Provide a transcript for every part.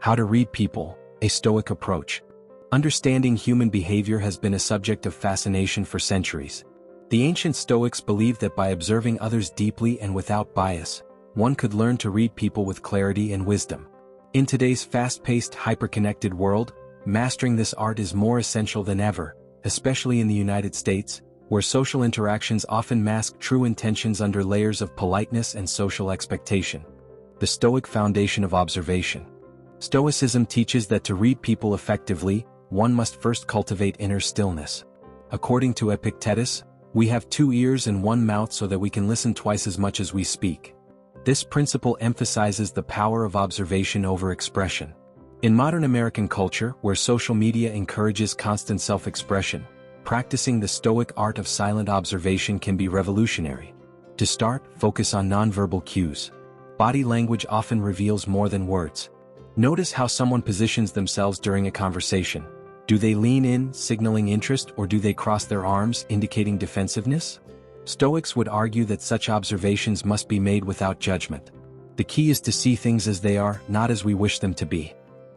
How to read people, a Stoic approach. Understanding human behavior has been a subject of fascination for centuries. The ancient Stoics believed that by observing others deeply and without bias, one could learn to read people with clarity and wisdom. In today's fast-paced, hyper-connected world, mastering this art is more essential than ever, especially in the United States, where social interactions often mask true intentions under layers of politeness and social expectation. The Stoic foundation of observation. Stoicism teaches that to read people effectively, one must first cultivate inner stillness. According to Epictetus, we have 2 ears and 1 mouth so that we can listen twice as much as we speak. This principle emphasizes the power of observation over expression. In modern American culture, where social media encourages constant self-expression, practicing the Stoic art of silent observation can be revolutionary. To start, focus on nonverbal cues. Body language often reveals more than words. Notice how someone positions themselves during a conversation. Do they lean in, signaling interest, or do they cross their arms, indicating defensiveness? Stoics would argue that such observations must be made without judgment. The key is to see things as they are, not as we wish them to be.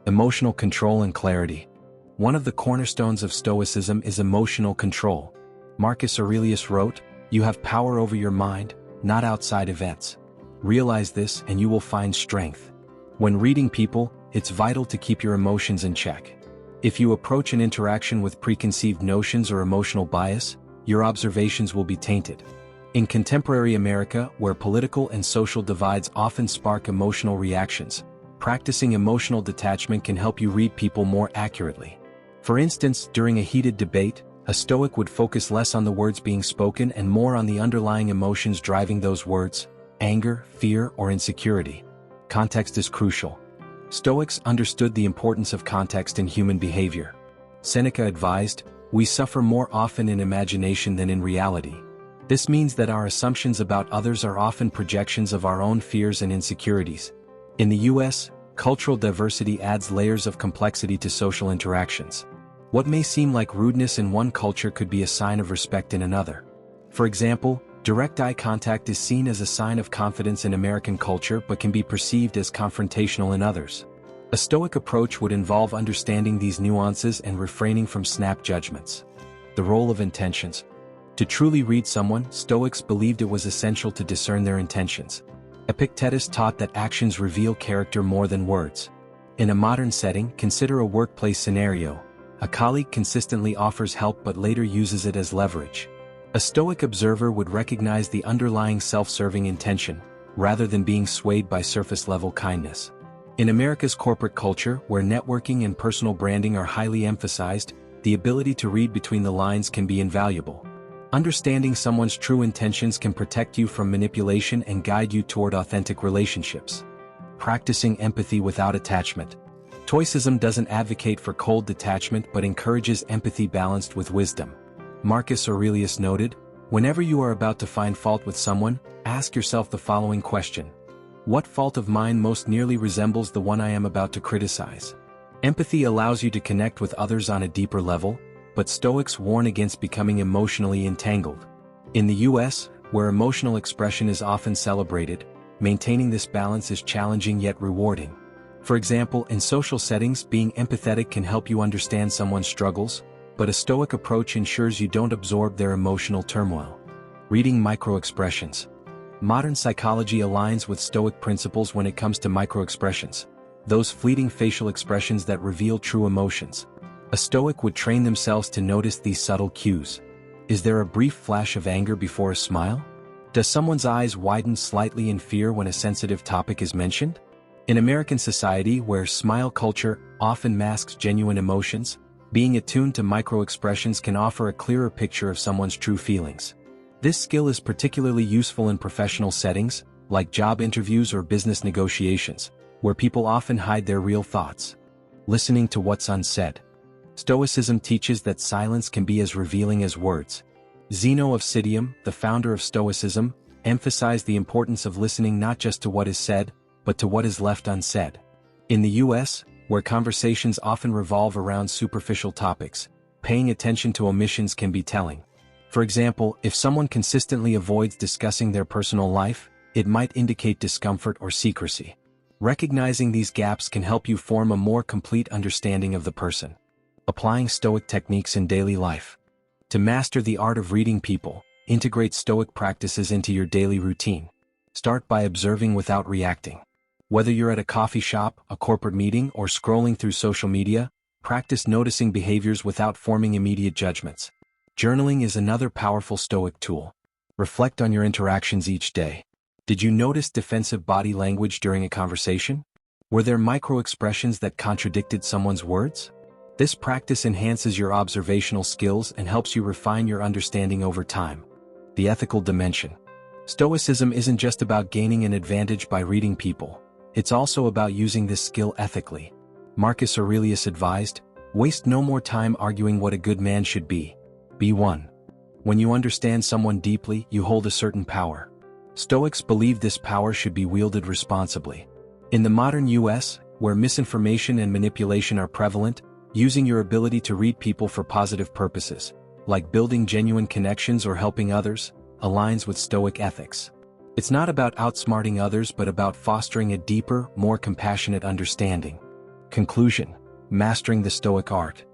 Emotional control and clarity. One of the cornerstones of Stoicism is emotional control. Marcus Aurelius wrote, "You have power over your mind, not outside events. Realize this and you will find strength." When reading people, it's vital to keep your emotions in check. If you approach an interaction with preconceived notions or emotional bias, your observations will be tainted. In contemporary America, where political and social divides often spark emotional reactions, practicing emotional detachment can help you read people more accurately. For instance, during a heated debate, a Stoic would focus less on the words being spoken and more on the underlying emotions driving those words: anger, fear, or insecurity. Context is crucial. Stoics understood the importance of context in human behavior. Seneca advised, "We suffer more often in imagination than in reality." This means that our assumptions about others are often projections of our own fears and insecurities. In the US, cultural diversity adds layers of complexity to social interactions. What may seem like rudeness in one culture could be a sign of respect in another. For example, direct eye contact is seen as a sign of confidence in American culture but can be perceived as confrontational in others. A Stoic approach would involve understanding these nuances and refraining from snap judgments. The role of intentions. To truly read someone, Stoics believed it was essential to discern their intentions. Epictetus taught that actions reveal character more than words. In a modern setting, consider a workplace scenario. A colleague consistently offers help but later uses it as leverage. A Stoic observer would recognize the underlying self-serving intention, rather than being swayed by surface-level kindness. In America's corporate culture, where networking and personal branding are highly emphasized, the ability to read between the lines can be invaluable. Understanding someone's true intentions can protect you from manipulation and guide you toward authentic relationships. Practicing empathy without attachment. Stoicism doesn't advocate for cold detachment but encourages empathy balanced with wisdom. Marcus Aurelius noted, "Whenever you are about to find fault with someone, ask yourself the following question: what fault of mine most nearly resembles the one I am about to criticize?" Empathy allows you to connect with others on a deeper level, but Stoics warn against becoming emotionally entangled. In the US, where emotional expression is often celebrated, maintaining this balance is challenging yet rewarding. For example, in social settings, being empathetic can help you understand someone's struggles, but a Stoic approach ensures you don't absorb their emotional turmoil. Reading microexpressions. Modern psychology aligns with Stoic principles when it comes to microexpressions, those fleeting facial expressions that reveal true emotions. A Stoic would train themselves to notice these subtle cues. Is there a brief flash of anger before a smile? Does someone's eyes widen slightly in fear when a sensitive topic is mentioned? In American society, where smile culture often masks genuine emotions, being attuned to microexpressions can offer a clearer picture of someone's true feelings. This skill is particularly useful in professional settings, like job interviews or business negotiations, where people often hide their real thoughts. Listening to what's unsaid. Stoicism teaches that silence can be as revealing as words. Zeno of Citium, the founder of Stoicism, emphasized the importance of listening not just to what is said, but to what is left unsaid. In the US, where conversations often revolve around superficial topics, paying attention to omissions can be telling. For example, if someone consistently avoids discussing their personal life, it might indicate discomfort or secrecy. Recognizing these gaps can help you form a more complete understanding of the person. Applying Stoic techniques in daily life. To master the art of reading people, integrate Stoic practices into your daily routine. Start by observing without reacting. Whether you're at a coffee shop, a corporate meeting, or scrolling through social media, practice noticing behaviors without forming immediate judgments. Journaling is another powerful Stoic tool. Reflect on your interactions each day. Did you notice defensive body language during a conversation? Were there micro-expressions that contradicted someone's words? This practice enhances your observational skills and helps you refine your understanding over time. The ethical dimension. Stoicism isn't just about gaining an advantage by reading people. It's also about using this skill ethically. Marcus Aurelius advised, "Waste no more time arguing what a good man should be. Be one." When you understand someone deeply, you hold a certain power. Stoics believe this power should be wielded responsibly. In the modern US, where misinformation and manipulation are prevalent, using your ability to read people for positive purposes, like building genuine connections or helping others, aligns with Stoic ethics. It's not about outsmarting others but about fostering a deeper, more compassionate understanding. Conclusion: mastering the Stoic art.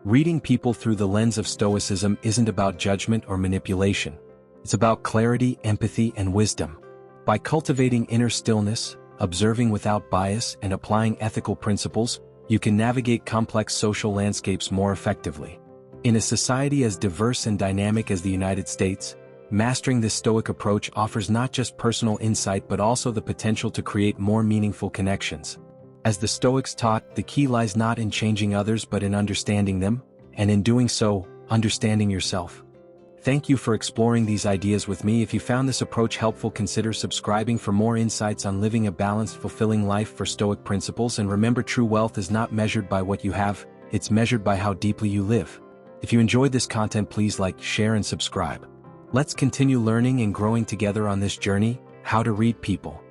Reading people through the lens of Stoicism isn't about judgment or manipulation. It's about clarity, empathy, and wisdom. By cultivating inner stillness, observing without bias, and applying ethical principles, you can navigate complex social landscapes more effectively. In a society as diverse and dynamic as the United States, mastering this Stoic approach offers not just personal insight but also the potential to create more meaningful connections. As the Stoics taught, the key lies not in changing others but in understanding them, and in doing so, understanding yourself. Thank you for exploring these ideas with me. If you found this approach helpful, consider subscribing for more insights on living a balanced, fulfilling life for Stoic principles. And remember, true wealth is not measured by what you have, it's measured by how deeply you live. If you enjoyed this content, please like, share, and subscribe. Let's continue learning and growing together on this journey, how to read people.